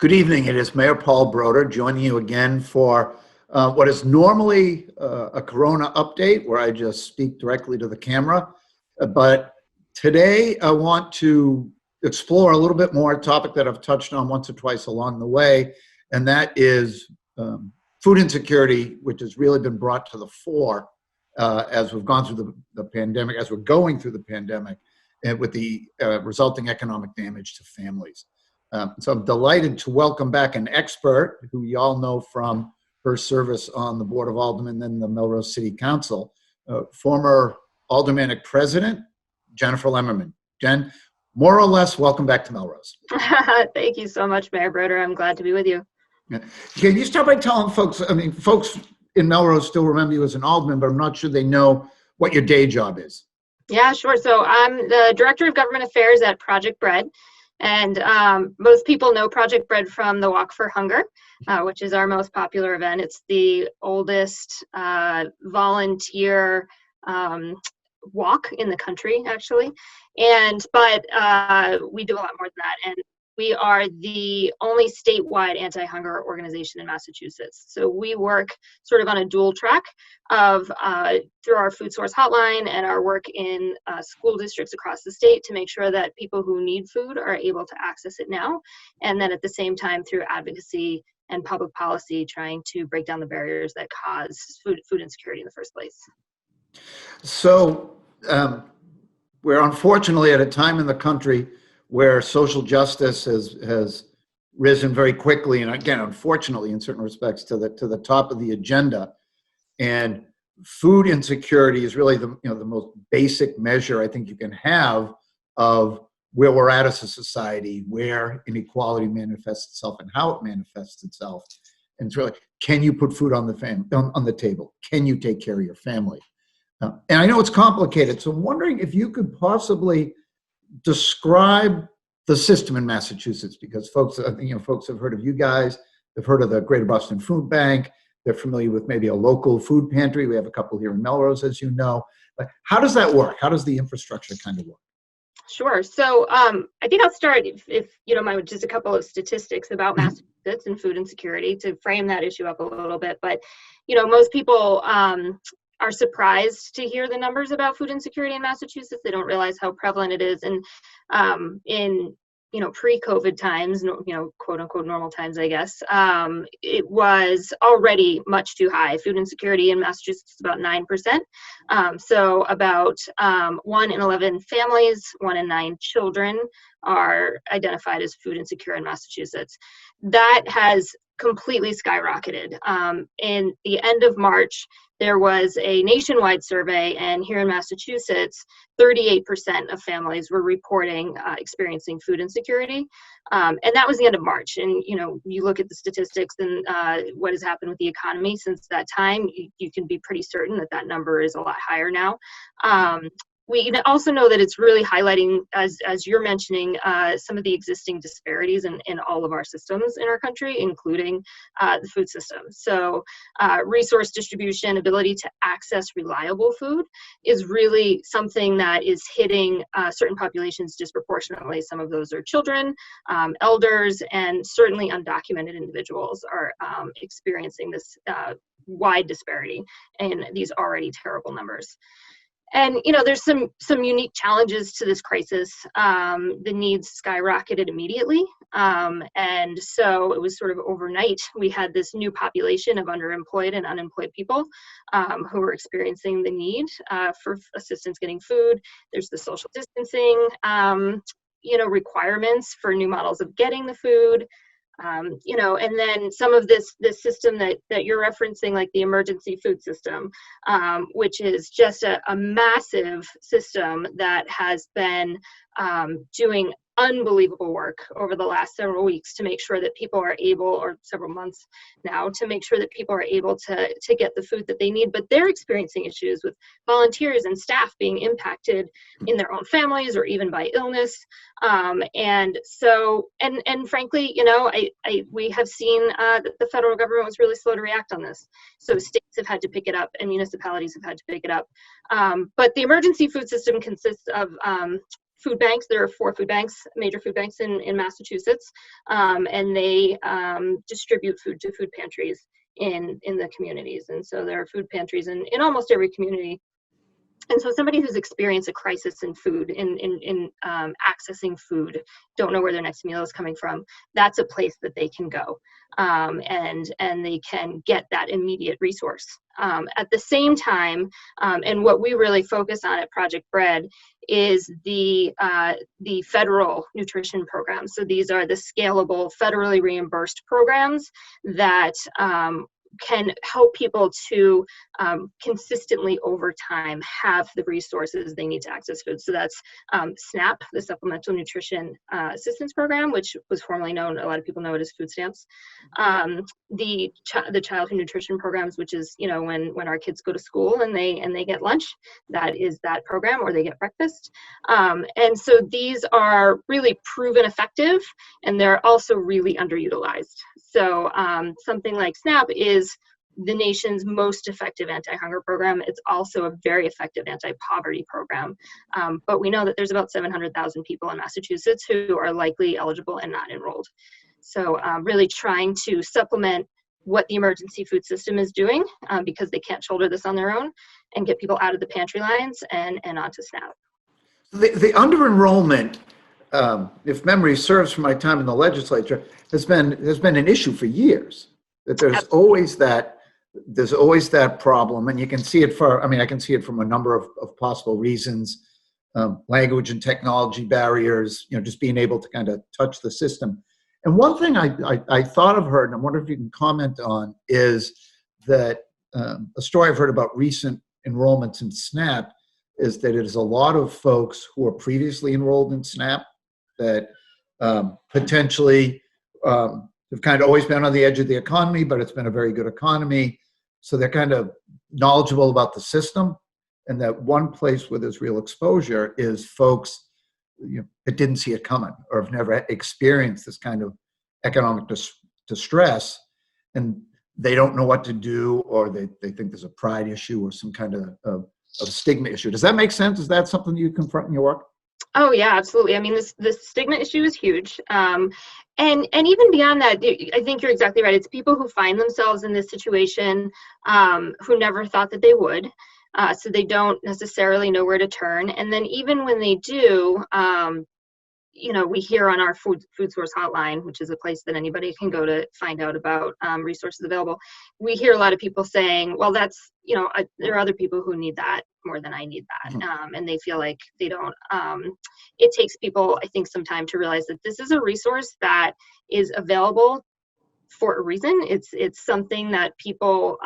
Good evening. It is Mayor Paul Brodeur joining you again for what is normally a Corona update where I just speak directly to the camera. But today I want to explore a little bit more a topic that I've touched on once or twice along the way, and that is food insecurity, which has really been brought to the fore as we've gone through the pandemic, as we're going through the pandemic, and with the resulting economic damage to families. So I'm delighted to welcome back an expert who you all know from her service on the Board of Aldermen and the Melrose City Council, former Aldermanic President, Jennifer Lemmerman. Jen, more or less, welcome back to Melrose. Thank you so much, Mayor Brodeur. I'm glad to be with you. Can you start by telling folks, folks in Melrose still remember you as an alderman, but I'm not sure they know what your day job is. Yeah, sure. So I'm the Director of Government Affairs at Project Bread. And most people know Project Bread from the Walk for Hunger, which is our most popular event. It's the oldest volunteer walk in the country, actually. But we do a lot more than that. And we are the only statewide anti-hunger organization in Massachusetts. So we work sort of on a dual track of through our food source hotline and our work in school districts across the state to make sure that people who need food are able to access it now. And then at the same time, through advocacy and public policy, trying to break down the barriers that cause food insecurity in the first place. So we're unfortunately at a time in the country where social justice has risen very quickly, and again, unfortunately, in certain respects, to the top of the agenda. And food insecurity is really the most basic measure I think you can have of where we're at as a society, where inequality manifests itself and how it manifests itself. And it's really, can you put food on the table? Can you take care of your family? And I know it's complicated, so I'm wondering if you could possibly describe the system in Massachusetts, because folks have heard of you guys, they've heard of the Greater Boston Food Bank, they're familiar with maybe a local food pantry. We have a couple here in Melrose, as you know. But how does that work? How does the infrastructure kind of work? Sure. So I think I'll start, if you don't mind, with just a couple of statistics about Massachusetts and food insecurity to frame that issue up a little bit. But most people are surprised to hear the numbers about food insecurity in Massachusetts. They don't realize how prevalent it is. And in pre-COVID times, quote unquote normal times, I guess, it was already much too high. Food insecurity in Massachusetts is about 9%. So about 1 in 11 families, 1 in 9 children are identified as food insecure in Massachusetts. That has completely skyrocketed. In the end of March, there was a nationwide survey, and here in Massachusetts, 38% of families were reporting experiencing food insecurity. And that was the end of March. And, you look at the statistics and what has happened with the economy since that time, you can be pretty certain that that number is a lot higher now. We also know that it's really highlighting, as you're mentioning, some of the existing disparities in all of our systems in our country, including the food system. So resource distribution, ability to access reliable food is really something that is hitting certain populations disproportionately. Some of those are children, elders, and certainly undocumented individuals are experiencing this wide disparity in these already terrible numbers. And, there's some unique challenges to this crisis. The needs skyrocketed immediately. And so it was sort of overnight. We had this new population of underemployed and unemployed people who were experiencing the need for assistance getting food. There's the social distancing, requirements for new models of getting the food. And then some of this system that you're referencing, like the emergency food system, which is just a massive system that has been doing unbelievable work over the last several weeks to make sure that people are able, or several months now, to make sure that people are able to get the food that they need. But they're experiencing issues with volunteers and staff being impacted in their own families or even by illness. And frankly, we have seen that the federal government was really slow to react on this. So states have had to pick it up and municipalities have had to pick it up. But the emergency food system consists of food banks. There are 4 food banks, major food banks in Massachusetts, and they distribute food to food pantries in the communities. And so there are food pantries in almost every community. And so somebody who's experienced a crisis in food, in accessing food, don't know where their next meal is coming from, that's a place that they can go, and they can get that immediate resource. At the same time, and what we really focus on at Project Bread is the federal nutrition programs. So these are the scalable, federally reimbursed programs that can help people to consistently over time have the resources they need to access food. So that's SNAP, the Supplemental Nutrition Assistance Program, which was formerly known, a lot of people know it as food stamps. The childhood nutrition programs, which is, you know, when our kids go to school and they get lunch, that is that program, or they get breakfast. And so these are really proven effective, and they're also really underutilized. So something like SNAP is the nation's most effective anti-hunger program. It's also a very effective anti-poverty program. But we know that there's about 700,000 people in Massachusetts who are likely eligible and not enrolled. So really trying to supplement what the emergency food system is doing, because they can't shoulder this on their own, and get people out of the pantry lines and onto SNAP. The under-enrollment, if memory serves from my time in the legislature, has been an issue for years. That there's always that problem, and you can see it I can see it from a number of possible reasons, language and technology barriers, you know, just being able to kind of touch the system. And one thing I thought I've heard, and I wonder if you can comment on, is that a story I've heard about recent enrollments in SNAP is that it is a lot of folks who are previously enrolled in SNAP that potentially have kind of always been on the edge of the economy, but it's been a very good economy. So they're kind of knowledgeable about the system. And that one place where there's real exposure is folks, you know, that didn't see it coming or have never experienced this kind of economic distress. And they don't know what to do, or they think there's a pride issue or some kind of stigma issue. Does that make sense? Is that something you confront in your work? Oh yeah, absolutely. I mean, this stigma issue is huge. And even beyond that, I think you're exactly right. It's people who find themselves in this situation who never thought that they would. So they don't necessarily know where to turn. And then even when they do, you know, we hear on our food source hotline, which is a place that anybody can go to find out about resources available. We hear a lot of people saying, well, that's, you know, there are other people who need that more than I need that. And they feel like they don't, it takes people, I think, some time to realize that this is a resource that is available for a reason. It's something that people,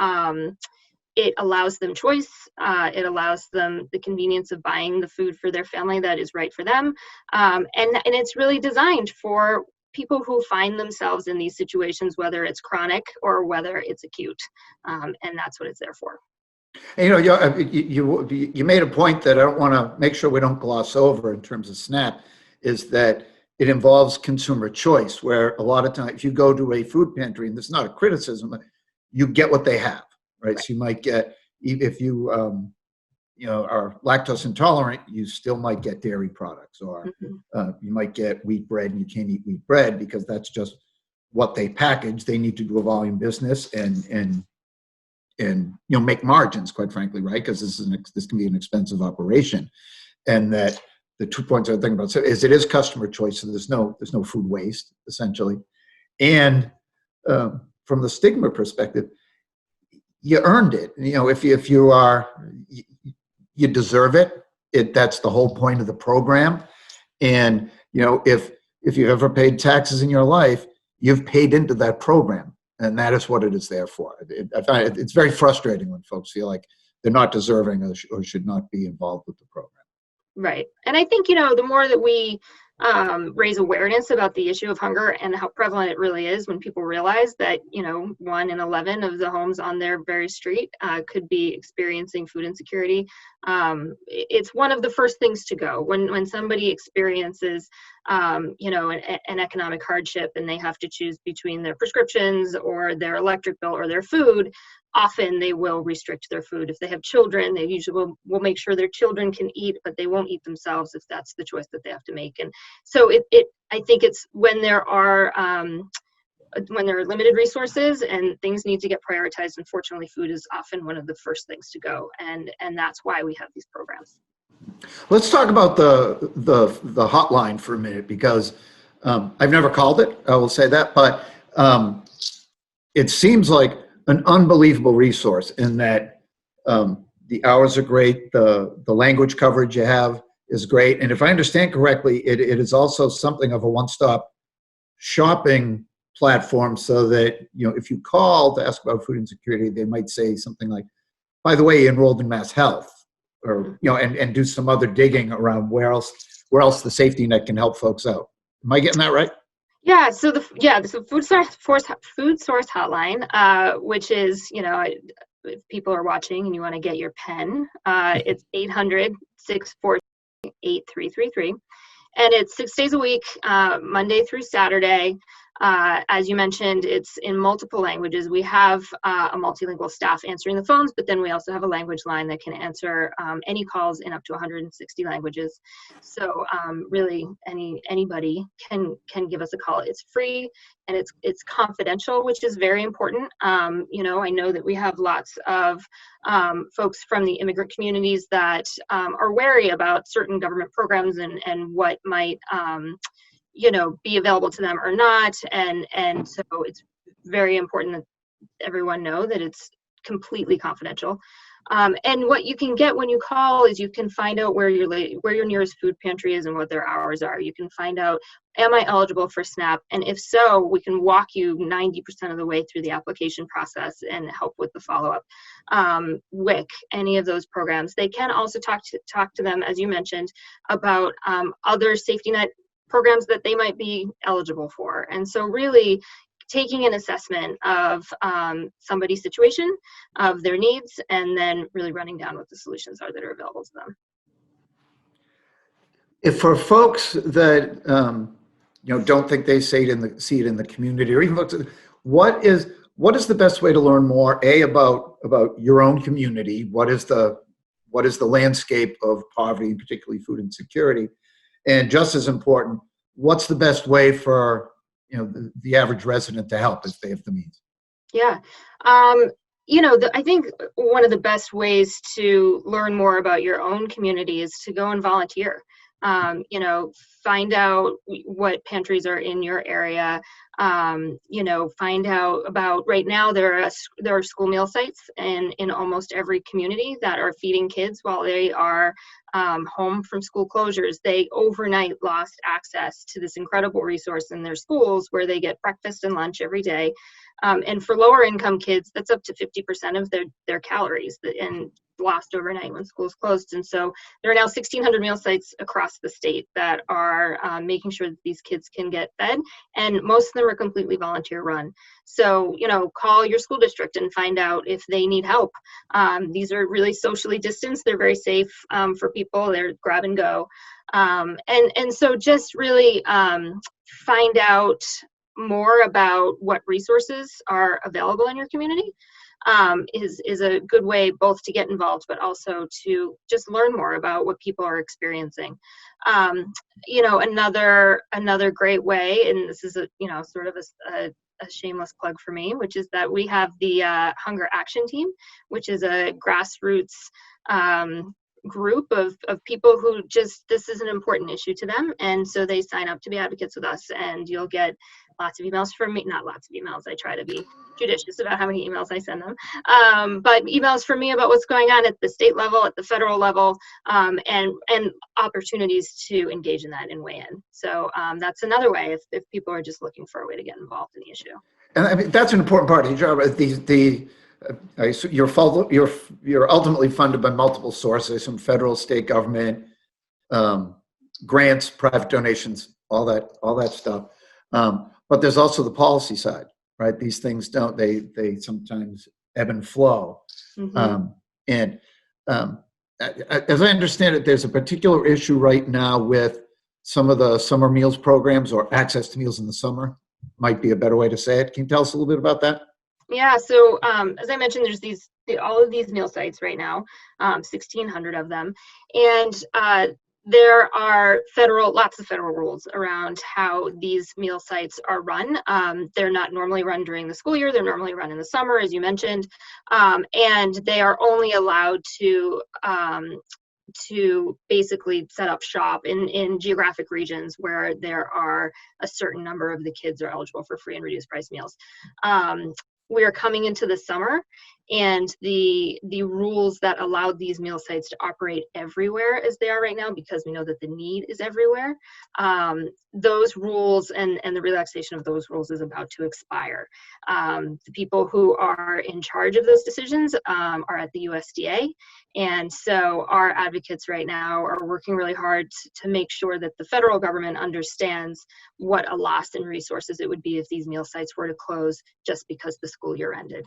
it allows them choice. It allows them the convenience of buying the food for their family that is right for them. And it's really designed for people who find themselves in these situations, whether it's chronic or whether it's acute. And that's what it's there for. And, you know, you made a point that I don't want to make sure we don't gloss over in terms of SNAP, is that it involves consumer choice, where a lot of times if you go to a food pantry, and this is not a criticism, but you get what they have. Right. So you might get, if you, you know, are lactose intolerant, you still might get dairy products, or you might get wheat bread, and you can't eat wheat bread because that's just what they package. They need to do a volume business and you know, make margins, quite frankly, right? Because this can be an expensive operation. And that the 2 points I was thinking about is it is customer choice, so there's no food waste essentially, and from the stigma perspective, you earned it. You know, if you are, you deserve it. That's the whole point of the program. And, you know, if you've ever paid taxes in your life, you've paid into that program, and that is what it is there for. I find it's very frustrating when folks feel like they're not deserving or should not be involved with the program. Right. And I think, you know, the more that we raise awareness about the issue of hunger and how prevalent it really is, when people realize that, you know, 1 in 11 of the homes on their very street could be experiencing food insecurity, It's one of the first things to go when somebody experiences, you know, an economic hardship and they have to choose between their prescriptions or their electric bill or their food. Often they will restrict their food. If they have children, they usually will make sure their children can eat, but they won't eat themselves if that's the choice that they have to make. And so I think it's when there are limited resources and things need to get prioritized, unfortunately, food is often one of the first things to go, and that's why we have these programs. Let's talk about the hotline for a minute, because I've never called it, I will say that, but it seems like an unbelievable resource in that the hours are great, the language coverage you have is great, and if I understand correctly, it is also something of a one-stop shopping platform, so that, you know, if you call to ask about food insecurity, they might say something like, by the way, you enrolled in Mass Health, or, you know, and do some other digging around where else the safety net can help folks out. Am I getting that right? Yeah, so the food source hotline, which is, you know, if people are watching and you want to get your pen, it's 800-648-8333, and it's 6 days a week, Monday through Saturday. As you mentioned, it's in multiple languages. We have a multilingual staff answering the phones, but then we also have a language line that can answer any calls in up to 160 languages. So really, anybody can give us a call. It's free and it's confidential, which is very important. You know, I know that we have lots of folks from the immigrant communities that are wary about certain government programs and what might you know, be available to them or not, and so it's very important that everyone know that it's completely confidential. And what you can get when you call is you can find out where your nearest food pantry is and what their hours are. You can find out, am I eligible for SNAP? And if so, we can walk you 90% of the way through the application process and help with the follow-up. WIC, any of those programs. They can also talk to them, as you mentioned, about other safety net programs that they might be eligible for. And so really taking an assessment of somebody's situation, of their needs, and then really running down what the solutions are that are available to them. If for folks that you know, don't think they see it in the community, or even folks, what is the best way to learn more about your own community? What is the landscape of poverty, and particularly food insecurity? And just as important, what's the best way for, you know, the average resident to help if they have the means? Yeah. You know, I think one of the best ways to learn more about your own community is to go and volunteer. You know, find out what pantries are in your area. You know, find out about, right now there are school meal sites in almost every community that are feeding kids while they are home from school closures. They overnight lost access to this incredible resource in their schools where they get breakfast and lunch every day. And for lower income kids, that's up to 50% of their calories and lost overnight when schools closed. And so there are now 1,600 meal sites across the state that are making sure that these kids can get fed, and most of them are completely volunteer run. So, you know, call your school district and find out if they need help. These are really socially distanced. They're very safe for people. They're grab and go. And so just really find out more about what resources are available in your community. Is a good way both to get involved, but also to just learn more about what people are experiencing. You know, another great way, and this is you know, sort of a shameless plug for me, which is that we have the Hunger Action Team, which is a grassroots group of people who this is an important issue to them, and so they sign up to be advocates with us, and you'll get lots of emails from me. Not lots of emails, I try to be judicious about how many emails I send them, but emails from me about what's going on at the state level, at the federal level, and opportunities to engage in that and weigh in. So that's another way if people are just looking for a way to get involved in the issue. And I mean, that's an important part of your job. You're ultimately funded by multiple sources, some federal, state government, grants, private donations, all that stuff. But there's also the policy side, right? These things they sometimes ebb and flow. Mm-hmm. as I understand it, there's a particular issue right now with some of the summer meals programs, or access to meals in the summer, might be a better way to say it. Can you tell us a little bit about that? Yeah, so as I mentioned, there's all of these meal sites right now, 1,600 of them, and there are lots of federal rules around how these meal sites are run. They're not normally run during the school year; they're normally run in the summer, as you mentioned, and they are only allowed to basically set up shop in geographic regions where there are a certain number of the kids are eligible for free and reduced price meals. We are coming into the summer, and the rules that allow these meal sites to operate everywhere as they are right now, because we know that the need is everywhere, those rules and the relaxation of those rules is about to expire. The people who are in charge of those decisions are at the USDA, and so our advocates right now are working really hard to make sure that the federal government understands what a loss in resources it would be if these meal sites were to close just because the school year ended.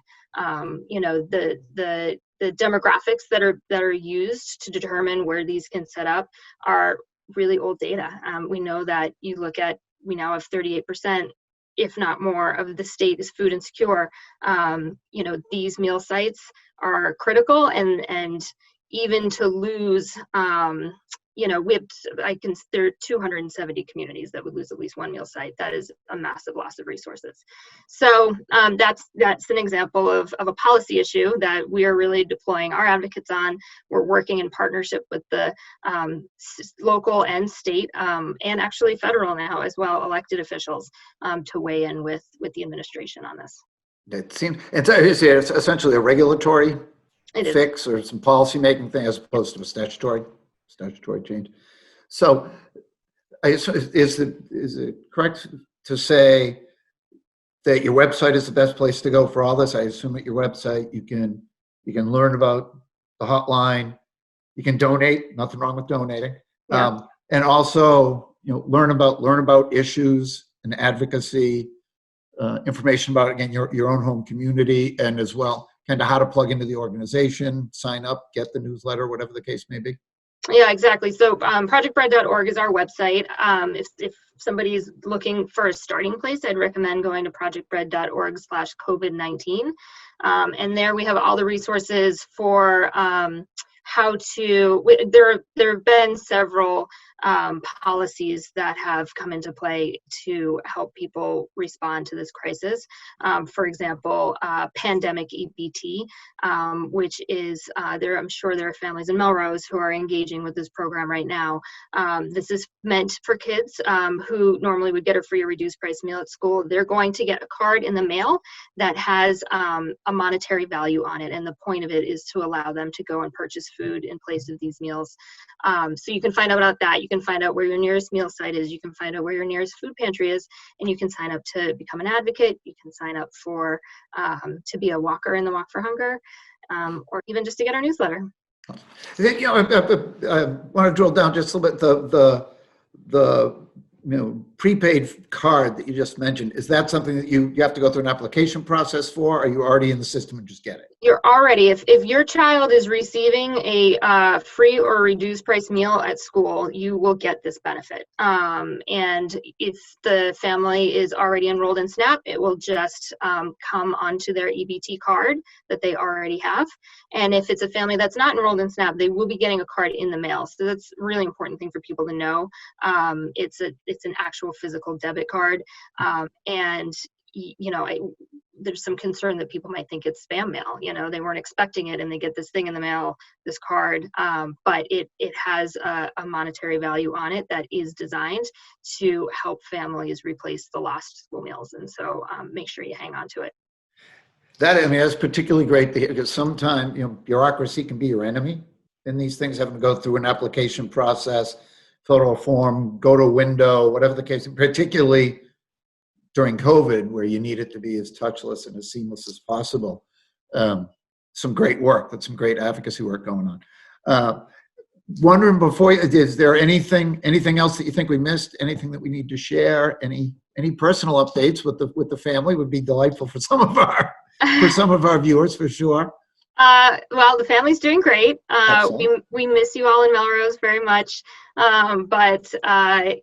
The demographics that are used to determine where these can set up are really old data. We know that we now have 38%, if not more, of the state is food insecure. These meal sites are critical, and even to lose, there are 270 communities that would lose at least one meal site. That is a massive loss of resources. So that's an example of a policy issue that we are really deploying our advocates on. We're working in partnership with the local and state, and actually federal now as well, elected officials, to weigh in with the administration on this. It seems it's essentially a regulatory fix or some policy making thing as opposed to a statutory change. So is it correct to say that your website is the best place to go for all this? I assume at your website you can learn about the hotline, you can donate, nothing wrong with donating. Yeah. And also, learn about issues and advocacy, information about, again, your own home community, and as well kind of how to plug into the organization, sign up, get the newsletter, whatever the case may be. Yeah, exactly. So projectbread.org is our website. If somebody's looking for a starting place, I'd recommend going to projectbread.org/COVID-19. And there we have all the resources for there have been several policies that have come into play to help people respond to this crisis. For example, pandemic EBT, which is I'm sure there are families in Melrose who are engaging with this program right now. This is meant for kids who normally would get a free or reduced price meal at school. They're going to get a card in the mail that has a monetary value on it, and the point of it is to allow them to go and purchase food in place of these meals. So you can find out about that. You can find out where your nearest meal site is. You can find out where your nearest food pantry is, and you can sign up to become an advocate. You can sign up for to be a walker in the Walk for Hunger, or even just to get our newsletter. I want to drill down just a little bit. The prepaid card that you just mentioned, is that something that you have to go through an application process for? Or are you already in the system and just get it? You're already, if your child is receiving a free or reduced price meal at school, you will get this benefit. And if the family is already enrolled in SNAP, it will just come onto their EBT card that they already have. And if it's a family that's not enrolled in SNAP, they will be getting a card in the mail. So that's a really important thing for people to know. It's an actual physical debit card, and there's some concern that people might think it's spam mail. They weren't expecting it and they get this thing in the mail, this card, but it has a monetary value on it that is designed to help families replace the lost school meals. And so make sure you hang on to it. That's particularly great to hear, because sometimes bureaucracy can be your enemy in these things, having to go through an application process, fill out a form, go to a window, whatever the case, particularly during COVID, where you need it to be as touchless and as seamless as possible. Some great work, that's some great advocacy work going on. Wondering is there anything else that you think we missed? Anything that we need to share? Any personal updates with the family would be delightful for some of our viewers, for sure. Well, the family's doing great. Excellent. We miss you all in Melrose very much. But I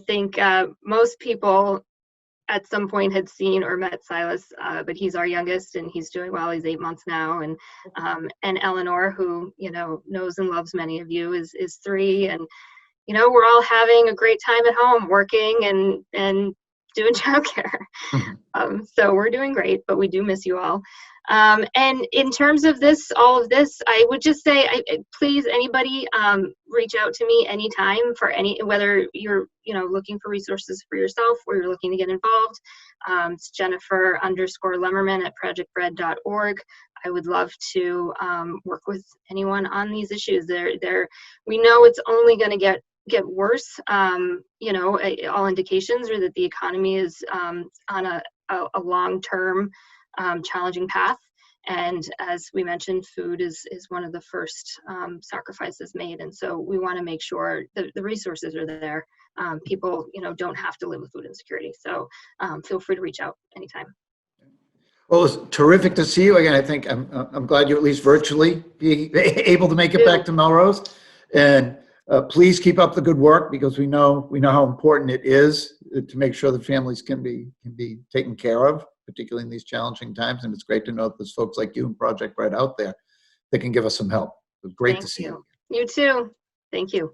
think most people at some point had seen or met Silas, but he's our youngest and he's doing well. He's 8 months now. And Eleanor, who, knows and loves many of you, is 3. And, we're all having a great time at home working and doing childcare. So we're doing great, but we do miss you all. And in terms of all of this, I would just say, please, anybody, reach out to me anytime whether you're, looking for resources for yourself or you're looking to get involved. It's Jennifer_Lemmerman at projectbread.org. I would love to work with anyone on these issues. We know it's only going to get worse. All indications are that the economy is on a long-term challenging path. And as we mentioned, food is one of the first sacrifices made. And so we want to make sure the resources are there. People, don't have to live with food insecurity. So feel free to reach out anytime. Well, it's terrific to see you again. I think I'm glad you're at least virtually be able to make it back to Melrose. And please keep up the good work, because we know how important it is to make sure that families can be taken care of, particularly in these challenging times. And it's great to know that there's folks like you and Project Bread out there that can give us some help. It's great to see you. You too. Thank you.